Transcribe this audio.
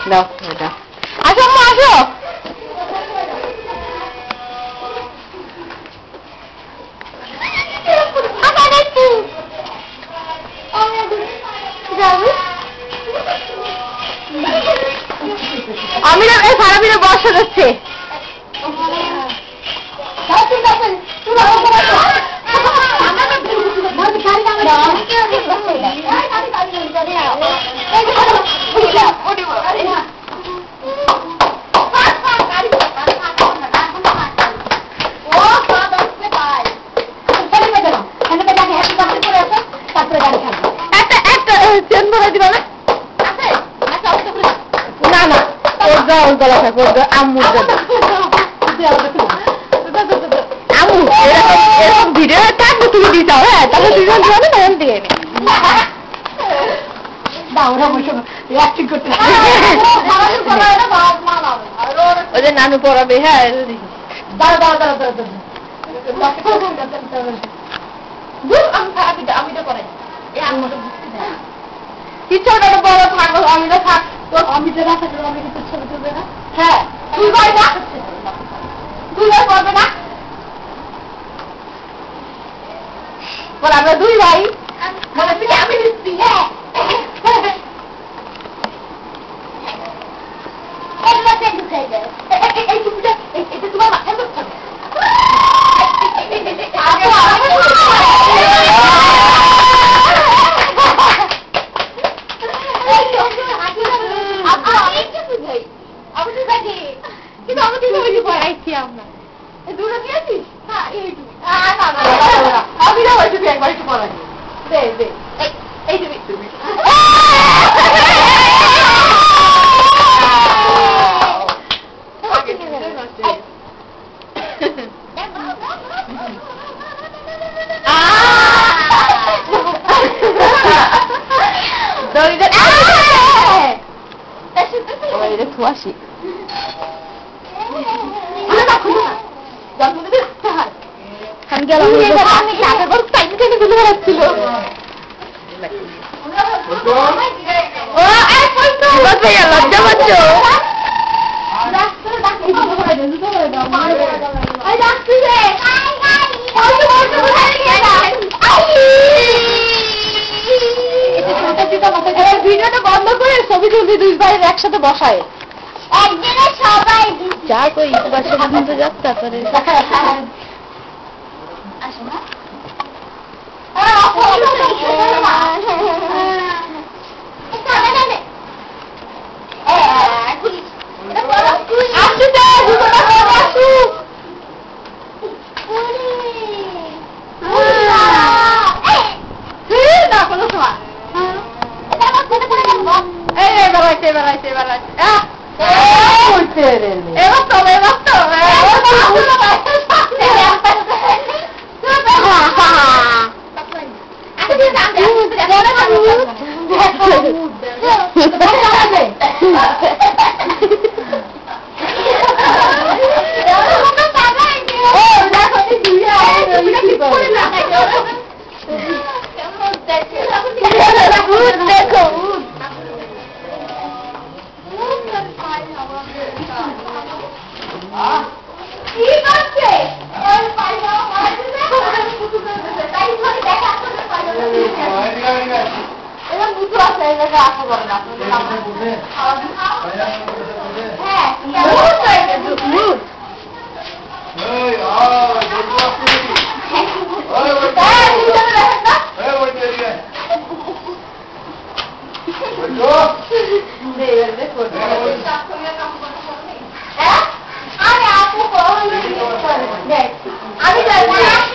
দাও এটা আসো আম্মু আসো আমি না এই সারা দিনে বর্ষা যাচ্ছে না না ওর গলা থাকো আম্মুর আম্মু এরকম ভিডিও থাকবে তুমি দিতে হ্যাঁ তাহলে দুজন যাবে তখন দিয়ে নে ওই যে নানু পড়াবে হ্যাঁ আমি তো করে ইচ্ছা বড় থাকবো আমি তো থাক তোর অমিতে না থাকলে আমি কিন্তু ছবি তুলবে না হ্যাঁ তুই ভাই না তুই ভাই করবে না বল আমরা দুই ভাই মানে তুই আমি দিচ্ছি হ্যাঁ এটা তোমার মাথায় ঢুকছে আমি না হয়েছে একবার একটু পড়া এই তুমি খুশি লজ্জা পাচ্ছ ভিডিওটা বন্ধ করে ছবি তুলবি দুই ভাইয়ের একসাথে বসায় একদিনে সবাই যা কই বাসা পর্যন্ত যাচ্ছে তারপরে আসো না আমি